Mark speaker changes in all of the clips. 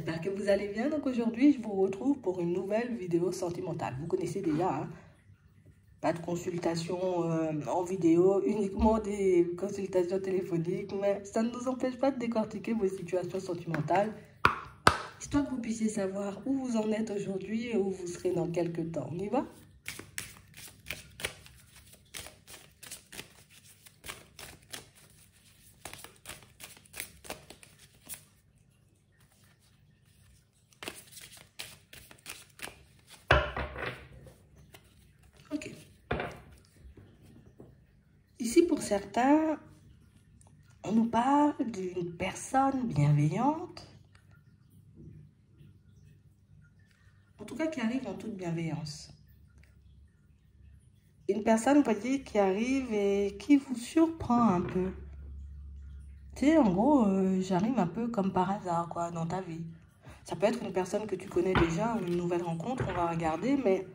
Speaker 1: j'espère que vous allez bien. Donc aujourd'hui, je vous retrouve pour une nouvelle vidéo sentimentale. Vous connaissez déjà, hein? Pas de consultation en vidéo, uniquement des consultations téléphoniques, mais ça ne nous empêche pas de décortiquer vos situations sentimentales, histoire que vous puissiez savoir où vous en êtes aujourd'hui et où vous serez dans quelques temps. On y va? Ok. Ici, pour certains, on nous parle d'une personne bienveillante, en tout cas qui arrive en toute bienveillance. Une personne, vous voyez, qui arrive et qui vous surprend un peu. Tu sais, en gros, j'arrive un peu comme par hasard, quoi, dans ta vie. Ça peut être une personne que tu connais déjà ou une nouvelle rencontre, on va regarder, mais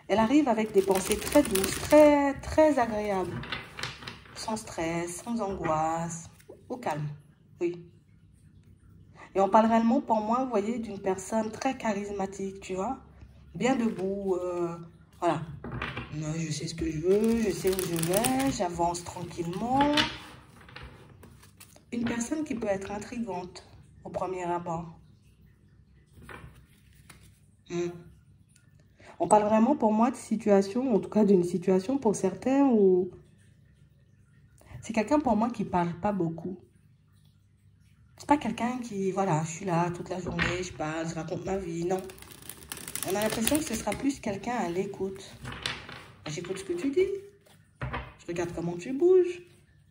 Speaker 1: elle arrive avec des pensées très douces, très agréables. Sans stress, sans angoisse, au calme, oui. Et on parle réellement, pour moi, vous voyez, d'une personne très charismatique, tu vois. Bien debout, voilà. Je sais ce que je veux, je sais où je vais, j'avance tranquillement. Une personne qui peut être intrigante au premier abord. On parle vraiment pour moi de situation, en tout cas d'une situation pour certains où c'est quelqu'un pour moi qui parle pas beaucoup. C'est pas quelqu'un qui, voilà, je suis là toute la journée, je parle, je raconte ma vie, non. On a l'impression que ce sera plus quelqu'un à l'écoute. J'écoute ce que tu dis, je regarde comment tu bouges,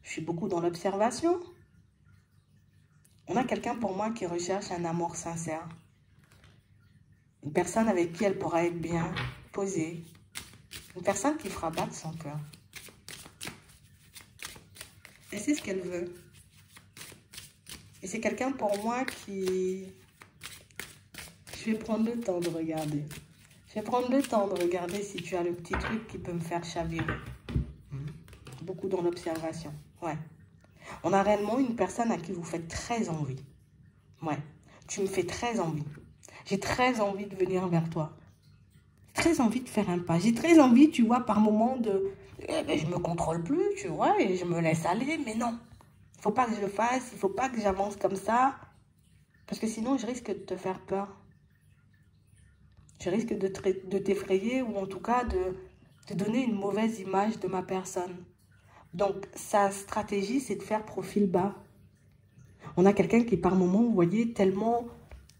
Speaker 1: je suis beaucoup dans l'observation. On a quelqu'un pour moi qui recherche un amour sincère. Une personne avec qui elle pourra être bien, posée. Une personne qui fera battre son cœur. Et c'est ce qu'elle veut. Et c'est quelqu'un pour moi qui... Je vais prendre le temps de regarder. Je vais prendre le temps de regarder si tu as le petit truc qui peut me faire chavirer. Beaucoup dans l'observation. Ouais. On a réellement une personne à qui vous faites très envie. Ouais. Tu me fais très envie. J'ai très envie de venir vers toi. Très envie de faire un pas. J'ai très envie, tu vois, par moment de... je me contrôle plus, tu vois, et je me laisse aller. Mais non. Il ne faut pas que je le fasse. Il ne faut pas que j'avance comme ça. Parce que sinon, je risque de te faire peur. Je risque de t'effrayer ou en tout cas de donner une mauvaise image de ma personne. Donc, sa stratégie, c'est de faire profil bas. On a quelqu'un qui, par moment, vous voyez, tellement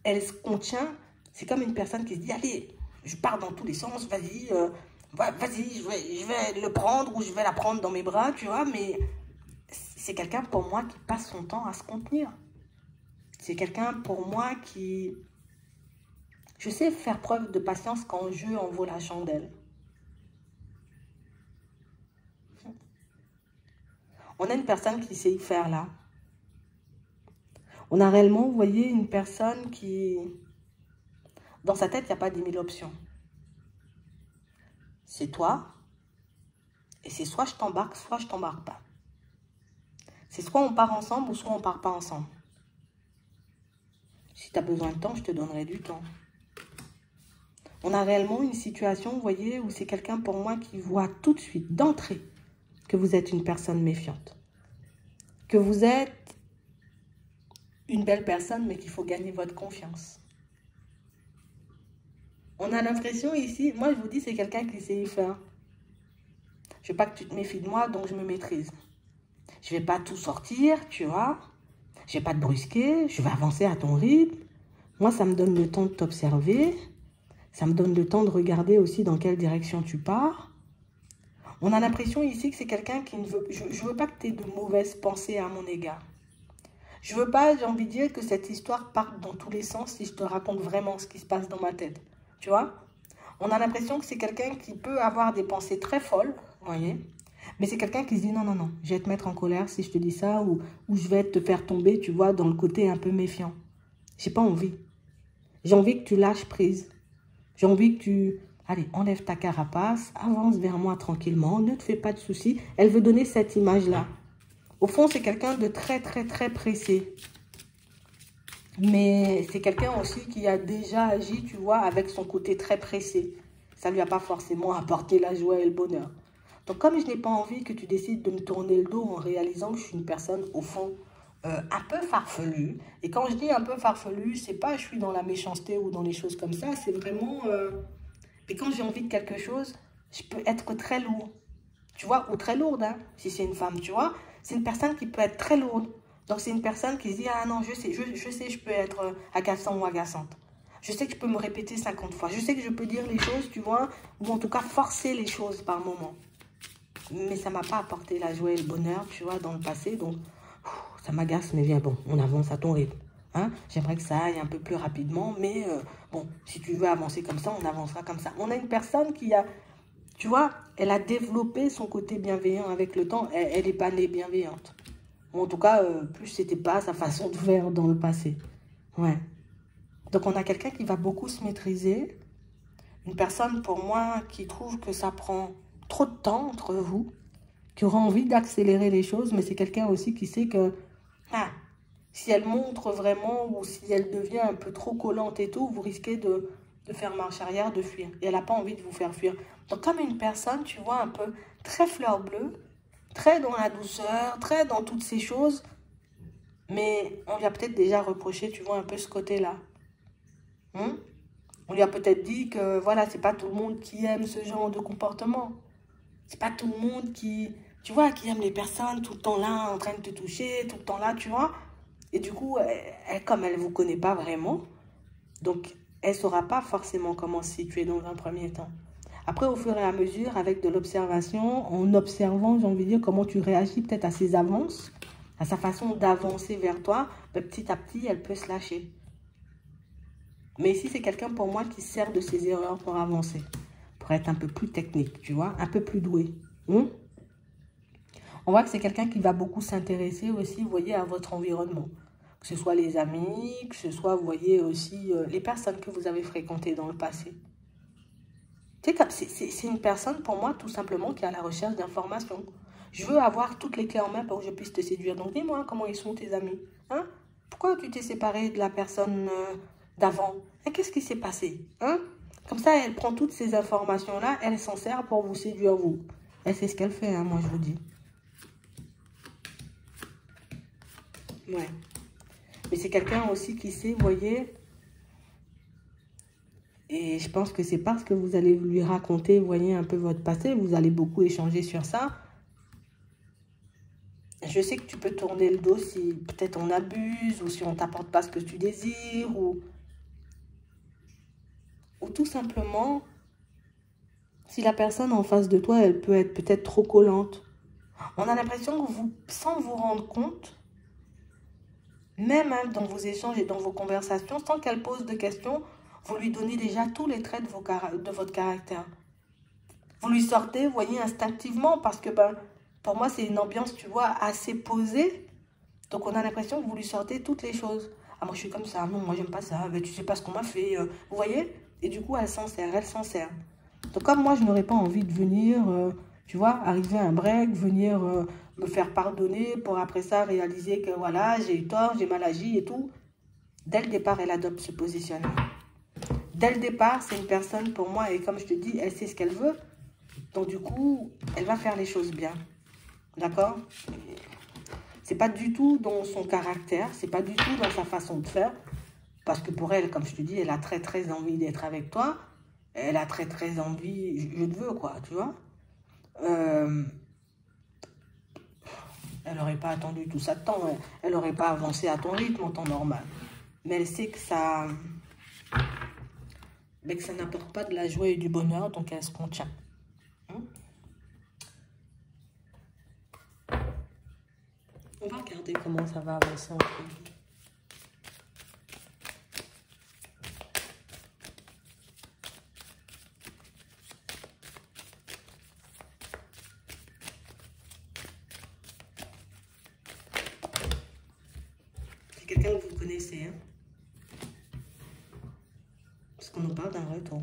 Speaker 1: elle se contient. C'est comme une personne qui se dit, allez, je pars dans tous les sens, vas-y, je vais le prendre ou je vais la prendre dans mes bras, tu vois. Mais c'est quelqu'un, pour moi, qui passe son temps à se contenir. C'est quelqu'un, pour moi, qui... Je sais faire preuve de patience quand je en vaut la chandelle. On a une personne qui sait y faire là. On a réellement, vous voyez, une personne qui... Dans sa tête, il n'y a pas 10 000 options. C'est toi. Et c'est soit je t'embarque, soit je t'embarque pas. C'est soit on part ensemble ou soit on part pas ensemble. Si tu as besoin de temps, je te donnerai du temps. On a réellement une situation, vous voyez, où c'est quelqu'un pour moi qui voit tout de suite, d'entrée, que vous êtes une personne méfiante. Que vous êtes une belle personne, mais qu'il faut gagner votre confiance. On a l'impression ici, moi je vous dis, c'est quelqu'un qui sait y faire. Je veux pas que tu te méfies de moi, donc je me maîtrise. Je vais pas tout sortir, tu vois. Je vais pas te brusquer, je vais avancer à ton rythme. Moi, ça me donne le temps de t'observer. Ça me donne le temps de regarder aussi dans quelle direction tu pars. On a l'impression ici que c'est quelqu'un qui ne veut... Je veux pas que tu aies de mauvaises pensées à mon égard. Je veux pas, j'ai envie de dire, que cette histoire parte dans tous les sens si je te raconte vraiment ce qui se passe dans ma tête. Tu vois? On a l'impression que c'est quelqu'un qui peut avoir des pensées très folles, vous voyez? Mais c'est quelqu'un qui se dit non, non, non, je vais te mettre en colère si je te dis ça ou je vais te faire tomber, tu vois, dans le côté un peu méfiant. J'ai pas envie. J'ai envie que tu lâches prise. J'ai envie que tu... Allez, enlève ta carapace, avance vers moi tranquillement, ne te fais pas de soucis. Elle veut donner cette image-là. Au fond, c'est quelqu'un de très pressé. Mais c'est quelqu'un aussi qui a déjà agi, tu vois, avec son côté très pressé. Ça ne lui a pas forcément apporté la joie et le bonheur. Donc, comme je n'ai pas envie que tu décides de me tourner le dos en réalisant que je suis une personne, au fond, un peu farfelue. Et quand je dis un peu farfelue, c'est pas je suis dans la méchanceté ou dans les choses comme ça. C'est vraiment... Et quand j'ai envie de quelque chose, je peux être très lourd. Tu vois, ou très lourde, hein, si c'est une femme, tu vois. C'est une personne qui peut être très lourde. Donc, c'est une personne qui se dit, ah non, je sais, je peux être agaçant ou agaçante. Je sais que je peux me répéter 50 fois. Je sais que je peux dire les choses, tu vois, ou en tout cas forcer les choses par moment. Mais ça ne m'a pas apporté la joie et le bonheur, tu vois, dans le passé. Donc, ça m'agace, mais viens, bon, on avance à ton rythme. Hein? J'aimerais que ça aille un peu plus rapidement, mais bon, si tu veux avancer comme ça, on avancera comme ça. On a une personne qui a, tu vois, elle a développé son côté bienveillant avec le temps. Elle n'est pas née bienveillante. Ou en tout cas, plus c'était pas sa façon de faire dans le passé. Ouais. Donc, on a quelqu'un qui va beaucoup se maîtriser. Une personne, pour moi, qui trouve que ça prend trop de temps entre vous, qui aura envie d'accélérer les choses, mais c'est quelqu'un aussi qui sait que si elle montre vraiment ou si elle devient un peu trop collante et tout, vous risquez de faire marche arrière, de fuir. Et elle n'a pas envie de vous faire fuir. Donc, comme une personne, tu vois, un peu très fleur bleue, très dans la douceur, très dans toutes ces choses, mais on lui a peut-être déjà reproché, tu vois, un peu ce côté-là. On lui a peut-être dit que, voilà, c'est pas tout le monde qui aime ce genre de comportement. C'est pas tout le monde qui, tu vois, qui aime les personnes tout le temps là, en train de te toucher, tout le temps là, tu vois. Et du coup, comme elle ne vous connaît pas vraiment, donc elle ne saura pas forcément comment se situer dans un premier temps. Après, au fur et à mesure, avec de l'observation, en observant, j'ai envie de dire, comment tu réagis peut-être à ses avances, à sa façon d'avancer vers toi, ben, petit à petit, elle peut se lâcher. Mais ici, c'est quelqu'un pour moi qui sert de ses erreurs pour avancer, pour être un peu plus technique, tu vois, un peu plus doué. On voit que c'est quelqu'un qui va beaucoup s'intéresser aussi, vous voyez, à votre environnement. Que ce soit les amis, que ce soit, vous voyez, aussi les personnes que vous avez fréquentées dans le passé. C'est une personne, pour moi, tout simplement, qui est à la recherche d'informations. Je veux avoir toutes les clés en main pour que je puisse te séduire. Donc, dis-moi, comment ils sont tes amis? Hein? Pourquoi tu t'es séparé de la personne d'avant? Et qu'est-ce qui s'est passé? Hein? Comme ça, elle prend toutes ces informations-là, elle s'en sert pour vous séduire, vous. Elle sait ce qu'elle fait, hein, moi, je vous dis. Ouais. Mais c'est quelqu'un aussi qui sait, vous voyez... Et je pense que c'est parce que vous allez lui raconter, vous voyez, un peu votre passé. Vous allez beaucoup échanger sur ça. Je sais que tu peux tourner le dos si peut-être on abuse ou si on ne t'apporte pas ce que tu désires. Ou tout simplement, si la personne en face de toi, elle peut être peut-être trop collante. On a l'impression que vous, sans vous rendre compte, même hein, dans vos échanges et dans vos conversations, sans qu'elle pose de questions, vous lui donnez déjà tous les traits de votre caractère. Vous lui sortez, vous voyez, instinctivement, parce que ben, pour moi, c'est une ambiance, tu vois, assez posée. Donc, on a l'impression que vous lui sortez toutes les choses. Ah, moi, je suis comme ça. Non, moi, j'aime pas ça. Mais tu sais pas ce qu'on m'a fait. Vous voyez? Et du coup, elle s'en sert, elle s'en sert. Donc, comme moi, je n'aurais pas envie de venir, tu vois, arriver à un break, venir me faire pardonner pour après ça réaliser que, voilà, j'ai eu tort, j'ai mal agi et tout. Dès le départ, elle adopte ce positionnement. Dès le départ, c'est une personne, pour moi, et comme je te dis, elle sait ce qu'elle veut. Donc, du coup, elle va faire les choses bien. D'accord? C'est pas du tout dans son caractère. C'est pas du tout dans sa façon de faire. Parce que pour elle, comme je te dis, elle a très, très envie d'être avec toi. Elle a très, très envie... Je te veux, quoi, tu vois? Elle n'aurait pas attendu tout ça de temps. Elle n'aurait pas avancé à ton rythme en temps normal. Mais elle sait que ça... Mais que ça n'apporte pas de la joie et du bonheur. Donc, elle se contient. On va regarder comment ça va avancer entre vous. C'est quelqu'un que vous connaissez, hein? Parce qu'on nous parle d'un retour.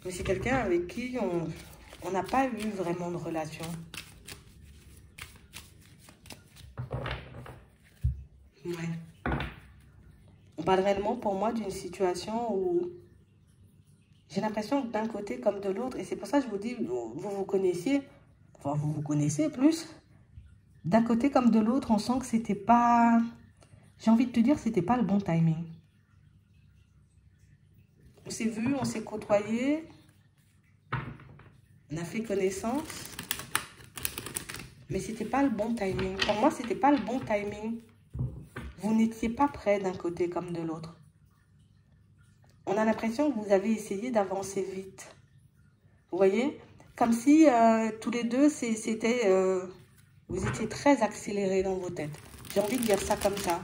Speaker 1: Mais c'est quelqu'un avec qui on n'a pas eu vraiment de relation. Ouais. parle réellement pour moi d'une situation où j'ai l'impression que d'un côté comme de l'autre, et c'est pour ça que je vous dis, vous connaissiez, enfin vous connaissez plus, d'un côté comme de l'autre, on sent que c'était pas, j'ai envie de te dire, c'était pas le bon timing. On s'est vu, on s'est côtoyé, on a fait connaissance, mais c'était pas le bon timing. Pour moi, c'était pas le bon timing. Vous n'étiez pas prêts d'un côté comme de l'autre. On a l'impression que vous avez essayé d'avancer vite. Vous voyez? Comme si tous les deux, vous étiez très accélérés dans vos têtes. J'ai envie de dire ça comme ça.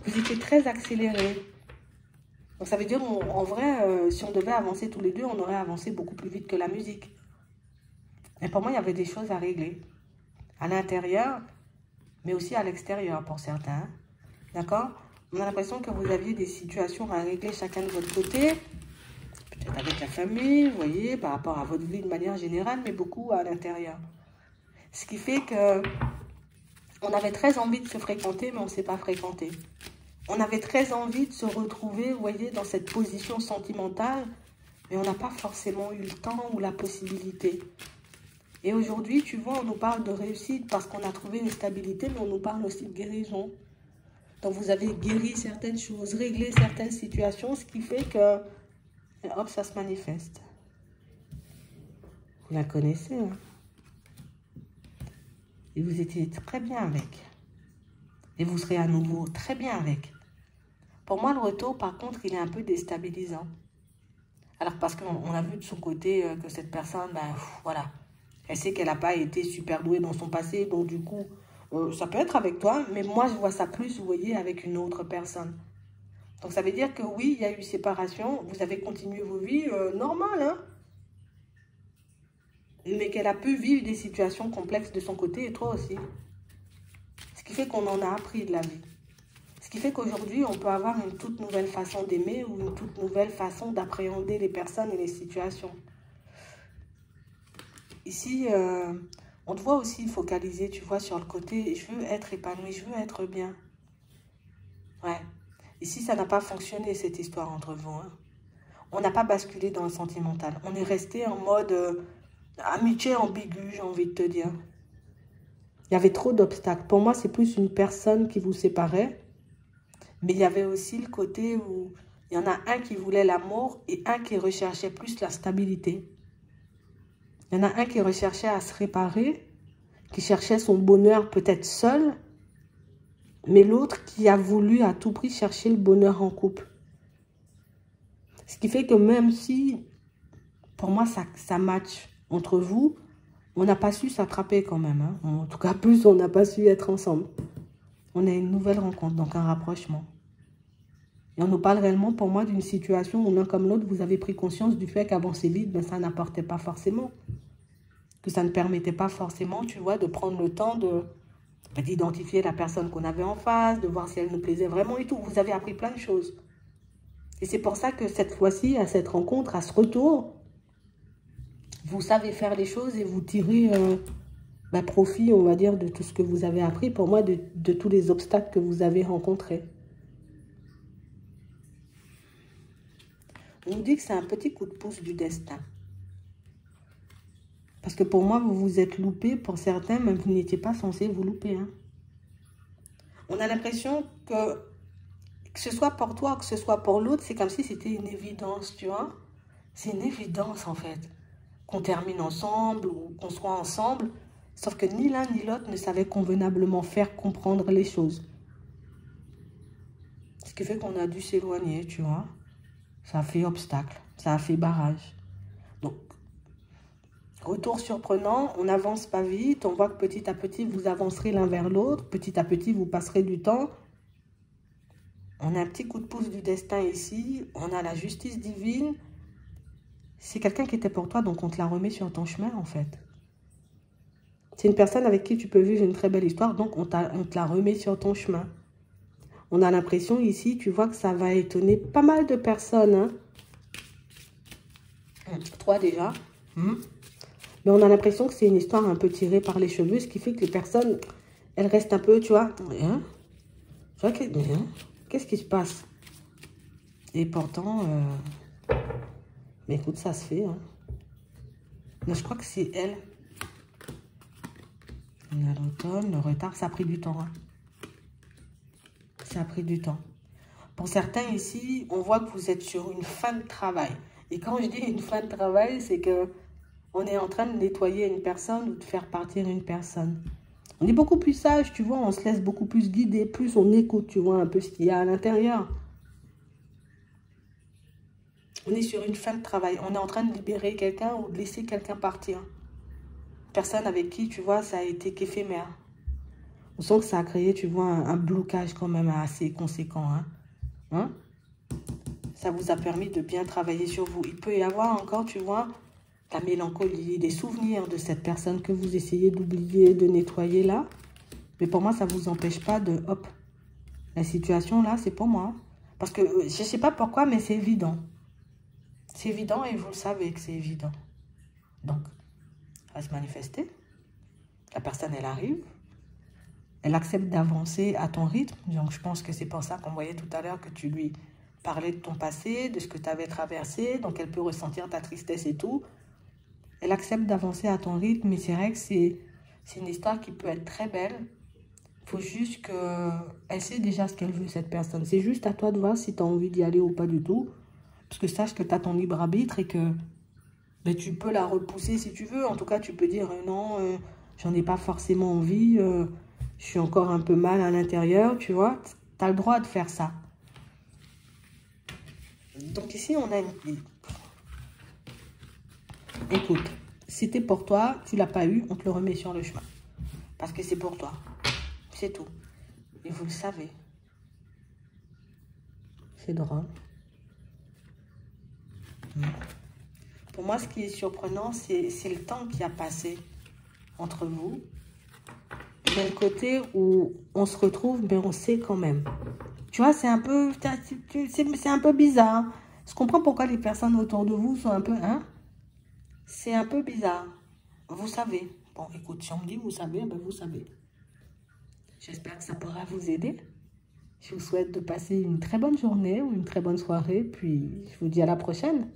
Speaker 1: Vous étiez très accélérés. Donc ça veut dire, en vrai, si on devait avancer tous les deux, on aurait avancé beaucoup plus vite que la musique. Et pour moi, il y avait des choses à régler. À l'intérieur, mais aussi à l'extérieur pour certains. D'accord? On a l'impression que vous aviez des situations à régler chacun de votre côté. Peut-être avec la famille, vous voyez, par rapport à votre vie de manière générale, mais beaucoup à l'intérieur. Ce qui fait que on avait très envie de se fréquenter, mais on ne s'est pas fréquenté. On avait très envie de se retrouver, vous voyez, dans cette position sentimentale, mais on n'a pas forcément eu le temps ou la possibilité. Et aujourd'hui, tu vois, on nous parle de réussite parce qu'on a trouvé une stabilité, mais on nous parle aussi de guérison. Donc, vous avez guéri certaines choses, réglé certaines situations, ce qui fait que, hop, ça se manifeste. Vous la connaissez, hein? Et vous étiez très bien avec. Et vous serez à nouveau très bien avec. Pour moi, le retour, par contre, il est un peu déstabilisant. Alors, parce qu'on a vu de son côté que cette personne, ben, voilà, elle sait qu'elle n'a pas été super douée dans son passé, donc du coup, ça peut être avec toi, mais moi, je vois ça plus, vous voyez, avec une autre personne. Donc, ça veut dire que oui, il y a eu séparation, vous avez continué vos vies normales, hein, mais qu'elle a pu vivre des situations complexes de son côté, et toi aussi. Ce qui fait qu'on en a appris de la vie. Ce qui fait qu'aujourd'hui, on peut avoir une toute nouvelle façon d'aimer ou une toute nouvelle façon d'appréhender les personnes et les situations. Ici, on te voit aussi focaliser, tu vois, sur le côté, je veux être épanoui, je veux être bien. Ouais. Ici, ça n'a pas fonctionné, cette histoire entre vous. Hein. On n'a pas basculé dans le sentimental. On est resté en mode amitié ambiguë, j'ai envie de te dire. Il y avait trop d'obstacles. Pour moi, c'est plus une personne qui vous séparait. Mais il y avait aussi le côté où il y en a un qui voulait l'amour et un qui recherchait plus la stabilité. Il y en a un qui recherchait à se réparer, qui cherchait son bonheur peut-être seul, mais l'autre qui a voulu à tout prix chercher le bonheur en couple. Ce qui fait que même si, pour moi, ça match entre vous, on n'a pas su s'attraper quand même. Hein. En tout cas, plus, on n'a pas su être ensemble. On a une nouvelle rencontre, donc un rapprochement. Et on nous parle réellement, pour moi, d'une situation où l'un comme l'autre, vous avez pris conscience du fait qu'avancer vite, ben, ça n'apportait pas forcément. Que ça ne permettait pas forcément, tu vois, de prendre le temps d'identifier la personne qu'on avait en face, de voir si elle nous plaisait vraiment et tout. Vous avez appris plein de choses. Et c'est pour ça que cette fois-ci, à cette rencontre, à ce retour, vous savez faire les choses et vous tirez profit, on va dire, de tout ce que vous avez appris, pour moi, de tous les obstacles que vous avez rencontrés. On nous dit que c'est un petit coup de pouce du destin. Parce que pour moi, vous vous êtes loupé. Pour certains, même vous n'étiez pas censé vous louper. Hein. On a l'impression que ce soit pour toi ou que ce soit pour l'autre, c'est comme si c'était une évidence, tu vois. C'est une évidence, en fait. Qu'on termine ensemble ou qu'on soit ensemble. Sauf que ni l'un ni l'autre ne savait convenablement faire comprendre les choses. Ce qui fait qu'on a dû s'éloigner, tu vois. Ça a fait obstacle, ça a fait barrage. Donc, retour surprenant, on n'avance pas vite. On voit que petit à petit, vous avancerez l'un vers l'autre. Petit à petit, vous passerez du temps. On a un petit coup de pouce du destin ici. On a la justice divine. C'est quelqu'un qui était pour toi, donc on te la remet sur ton chemin, en fait. C'est une personne avec qui tu peux vivre une très belle histoire, donc on te la remet sur ton chemin. On a l'impression ici, tu vois que ça va étonner pas mal de personnes. Hein. 3 déjà. Mais on a l'impression que c'est une histoire un peu tirée par les cheveux, ce qui fait que les personnes, elles restent un peu, tu vois. Tu vois que, Qu'est-ce qui se passe? Et pourtant, mais écoute, ça se fait. Hein. Mais je crois que c'est elle. On a l'automne, le retard, ça a pris du temps. Hein. Ça a pris du temps. Pour certains ici, on voit que vous êtes sur une fin de travail. Et quand je dis une fin de travail, c'est que on est en train de nettoyer une personne ou de faire partir une personne. On est beaucoup plus sage, tu vois, on se laisse beaucoup plus guider, plus on écoute, tu vois, un peu ce qu'il y a à l'intérieur. On est sur une fin de travail. On est en train de libérer quelqu'un ou de laisser quelqu'un partir. Personne avec qui, tu vois, ça a été qu'éphémère. On sent que ça a créé, tu vois, un blocage quand même assez conséquent. Hein? Ça vous a permis de bien travailler sur vous. Il peut y avoir encore, tu vois, la mélancolie, des souvenirs de cette personne que vous essayez d'oublier, de nettoyer là. Mais pour moi, ça ne vous empêche pas de, hop, la situation là, c'est pour moi. Parce que je ne sais pas pourquoi, mais c'est évident. C'est évident et vous le savez que c'est évident. Donc, elle va se manifester. La personne, elle arrive. Elle accepte d'avancer à ton rythme. Donc, je pense que c'est pour ça qu'on voyait tout à l'heure que tu lui parlais de ton passé, de ce que tu avais traversé. Donc, elle peut ressentir ta tristesse et tout. Elle accepte d'avancer à ton rythme. Mais c'est vrai que c'est une histoire qui peut être très belle. Il faut juste qu'elle sait déjà ce qu'elle veut, cette personne. C'est juste à toi de voir si tu as envie d'y aller ou pas du tout. Parce que sache que tu as ton libre arbitre et que ben, tu peux la repousser si tu veux. En tout cas, tu peux dire non, j'en ai pas forcément envie. Je suis encore un peu mal à l'intérieur, tu vois. Tu as le droit de faire ça. Donc ici, on a une... Écoute, c'était pour toi, tu l'as pas eu, on te le remet sur le chemin. Parce que c'est pour toi. C'est tout. Et vous le savez. C'est drôle. Pour moi, ce qui est surprenant, c'est le temps qui a passé entre vous. Mais le côté où on se retrouve, mais on sait quand même. Tu vois, c'est un peu... C'est un peu bizarre. Je comprends pourquoi les personnes autour de vous sont un peu... Hein? C'est un peu bizarre. Vous savez. Bon, écoute, si on me dit vous savez, ben vous savez. J'espère que ça pourra vous aider. Je vous souhaite de passer une très bonne journée ou une très bonne soirée. Puis, je vous dis à la prochaine.